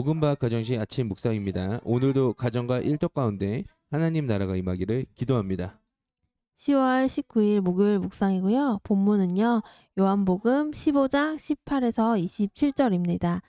복음과 가정시 아침 묵상입니다. 오늘도 가정과 일터 가운데 하나님 나라가 임하기를 기도합니다. 10월 19일 목요일 묵상이고요. 본문은요. 요한복음 15장 18에서 27절입니다.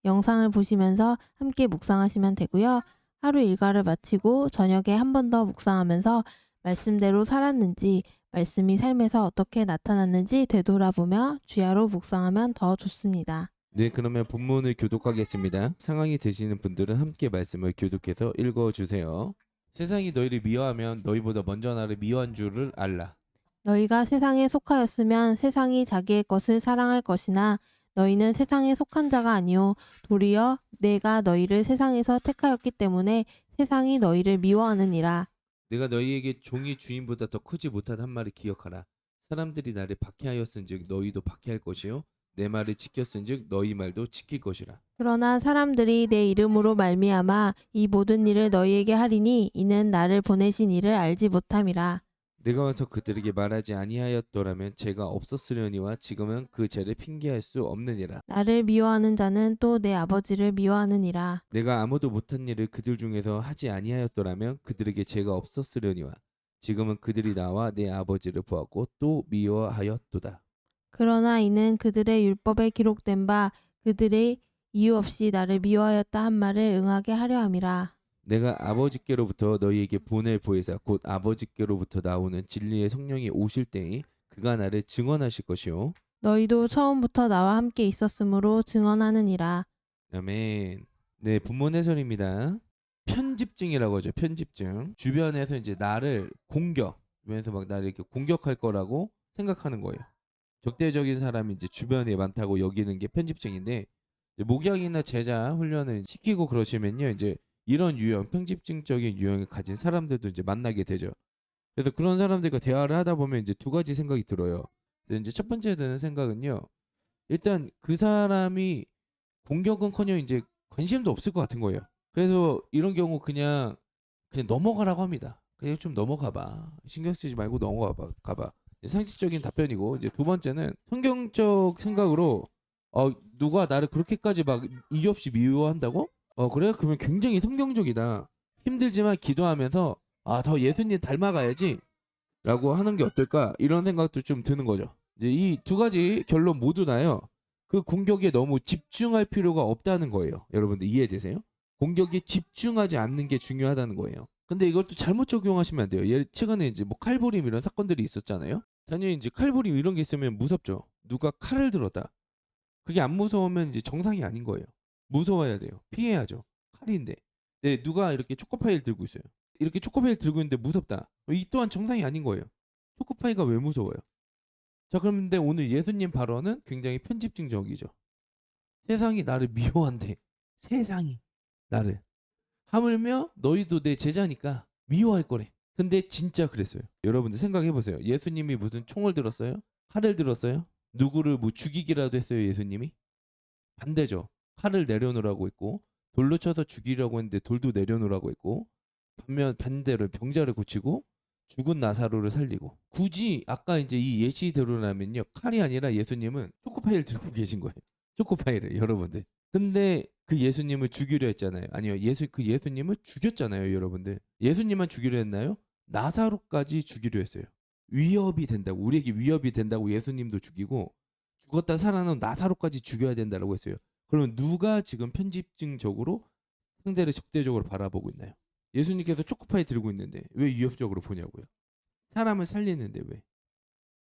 영상을 보시면서 함께 묵상하시면 되고요. 하루 일과를 마치고 저녁에 한 번 더 묵상하면서 말씀대로 살았는지, 말씀이 삶에서 어떻게 나타났는지 되돌아보며 주야로 묵상하면 더 좋습니다. 네, 그러면 본문을 교독하겠습니다. 상황이 되시는 분들은 함께 말씀을 교독해서 읽어주세요. 세상이 너희를 미워하면 너희보다 먼저 나를 미워한 줄을 알라. 너희가 세상에 속하였으면 세상이 자기의 것을 사랑할 것이나 너희는 세상에 속한 자가 아니요 도리어 내가 너희를 세상에서 택하였기 때문에 세상이 너희를 미워하느니라. 내가 너희에게 종이 주인보다 더 크지 못한 말을 기억하라. 사람들이 나를 박해하였은즉 너희도 박해할 것이요 내 말을 지켰은즉 너희 말도 지킬 것이라. 그러나 사람들이 내 이름으로 말미암아 이 모든 일을 너희에게 하리니 이는 나를 보내신 이를 알지 못함이라. 내가 와서 그들에게 말하지 아니하였더라면 죄가 없었으려니와 지금은 그 죄를 핑계할 수 없느니라. 나를 미워하는 자는 또 내 아버지를 미워하느니라. 내가 아무도 못한 일을 그들 중에서 하지 아니하였더라면 그들에게 죄가 없었으려니와 지금은 그들이 나와 내 아버지를 보았고 또 미워하였도다. 그러나 이는 그들의 율법에 기록된 바 그들의 이유 없이 나를 미워하였다 한 말을 응하게 하려 함이라. 내가 아버지께로부터 너희에게 보낼 보혜사 곧 아버지께로부터 나오는 진리의 성령이 오실 때에 그가 나를 증언하실 것이요. 너희도 처음부터 나와 함께 있었으므로 증언하느니라. 아멘. 네, 본문 해설입니다. 편집증이라고 하죠. 편집증. 주변에서 이제 나를 공격, 주변에서 막 나를 이렇게 공격할 거라고 생각하는 거예요. 적대적인 사람이 이제 주변에 많다고 여기는 게 편집증인데, 이제 목양이나 제자 훈련을 시키고 그러시면요, 이제 이런 유형, 편집증적인 유형을 가진 사람들도 이제 만나게 되죠. 그래서 그런 사람들과 대화를 하다 보면 이제 두 가지 생각이 들어요. 그래서 이제 첫 번째 드는 생각은요, 일단 그 사람이 공격은커녕 이제 관심도 없을 것 같은 거예요. 그래서 이런 경우 그냥 넘어가라고 합니다. 그냥 좀 넘어가봐. 신경 쓰지 말고 넘어가봐. 가봐. 상식적인 답변이고 이제 두 번째는 성경적 생각으로 누가 나를 그렇게까지 막 이유 없이 미워한다고? 그래? 그러면 굉장히 성경적이다. 힘들지만 기도하면서 더 예수님 닮아가야지 라고 하는 게 어떨까? 이런 생각도 좀 드는 거죠. 이제 이 두 가지 결론 모두 다요. 그 공격에 너무 집중할 필요가 없다는 거예요. 여러분들 이해되세요? 공격에 집중하지 않는 게 중요하다는 거예요. 근데 이걸 또 잘못 적용하시면 안 돼요. 최근에 이제 뭐 칼부림 이런 사건들이 있었잖아요. 당연히 이제 칼부림 이런 게 있으면 무섭죠. 누가 칼을 들었다. 그게 안 무서우면 이제 정상이 아닌 거예요. 무서워야 돼요. 피해야죠. 칼인데. 네, 누가 이렇게 초코파이를 들고 있어요. 이렇게 초코파이를 들고 있는데 무섭다. 이 또한 정상이 아닌 거예요. 초코파이가 왜 무서워요? 자, 그런데 오늘 예수님 발언은 굉장히 편집증적이죠. 세상이 나를 미워한대. 세상이 나를. 하물며 너희도 내 제자니까 미워할 거래. 근데 진짜 그랬어요. 여러분들 생각해 보세요. 예수님이 무슨 총을 들었어요? 칼을 들었어요? 누구를 뭐 죽이기라도 했어요, 예수님이? 반대죠. 칼을 내려놓으라고 했고 돌로 쳐서 죽이려고 했는데 돌도 내려놓으라고 했고 반대로 병자를 고치고 죽은 나사로를 살리고 굳이 아까 이제 이 예시대로라면요 칼이 아니라 예수님은 초코파이를 들고 계신 거예요. 초코파이를 여러분들. 근데 그 예수님을 죽이려 했잖아요. 아니요 그 예수님을 죽였잖아요 여러분들. 예수님만 죽이려 했나요? 나사로까지 죽이려 했어요. 위협이 된다고 우리에게 위협이 된다고 예수님도 죽이고 죽었다 살아난 나사로까지 죽여야 된다고 했어요. 그러면 누가 지금 편집증적으로 상대를 적대적으로 바라보고 있나요? 예수님께서 초코파이 들고 있는데 왜 위협적으로 보냐고요. 사람을 살리는데 왜?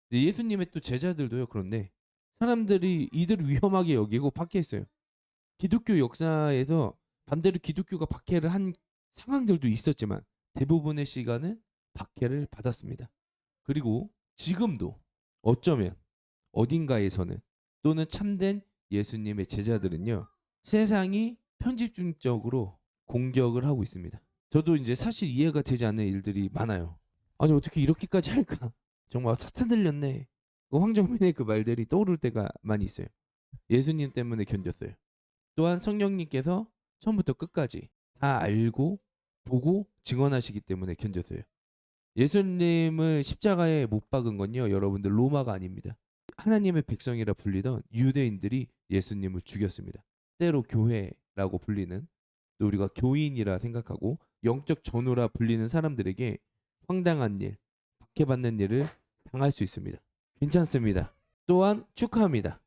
근데 예수님의 또 제자들도요. 그런데 사람들이 이들을 위험하게 여기고 박해했어요. 기독교 역사에서 반대로 기독교가 박해를 한 상황들도 있었지만 대부분의 시간은 박해를 받았습니다. 그리고 지금도 어쩌면 어딘가에서는 또는 참된 예수님의 제자들은요. 세상이 편집증적으로 공격을 하고 있습니다. 저도 이제 사실 이해가 되지 않는 일들이 많아요. 아니 어떻게 이렇게까지 할까? 정말 사탄 들렸네. 그 황정민의 그 말들이 떠오를 때가 많이 있어요. 예수님 때문에 견뎠어요. 또한 성령님께서 처음부터 끝까지 다 알고 보고 증언하시기 때문에 견뎠어요. 예수님을 십자가에 못 박은 건요. 여러분들 로마가 아닙니다. 하나님의 백성이라 불리던 유대인들이 예수님을 죽였습니다. 때로 교회 라고 불리는, 또 우리가 교인이라 생각하고 영적 전우라 불리는 사람들에게 황당한 일, 박해받는 일을 당할 수 있습니다. 괜찮습니다. 또한 축하합니다.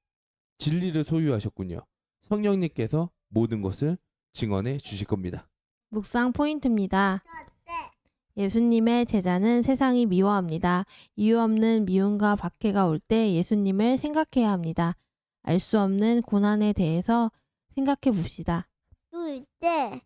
진리를 소유하셨군요. 성령님께서 모든 것을 증언해 주실 겁니다. 묵상 포인트입니다. 예수님의 제자는 세상이 미워합니다. 이유 없는 미움과 박해가 올 때 예수님을 생각해야 합니다. 알 수 없는 고난에 대해서 생각해 봅시다. 둘째,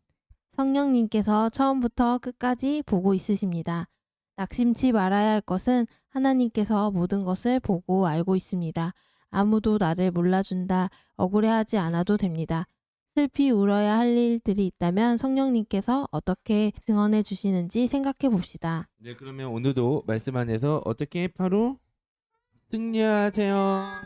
성령님께서 처음부터 끝까지 보고 있으십니다. 낙심치 말아야 할 것은 하나님께서 모든 것을 보고 알고 있습니다. 아무도 나를 몰라준다, 억울해하지 않아도 됩니다. 슬피 울어야 할 일들이 있다면 성령님께서 어떻게 증언해 주시는지 생각해 봅시다. 네, 그러면 오늘도 말씀 안에서 어떻게 바로 승리하세요.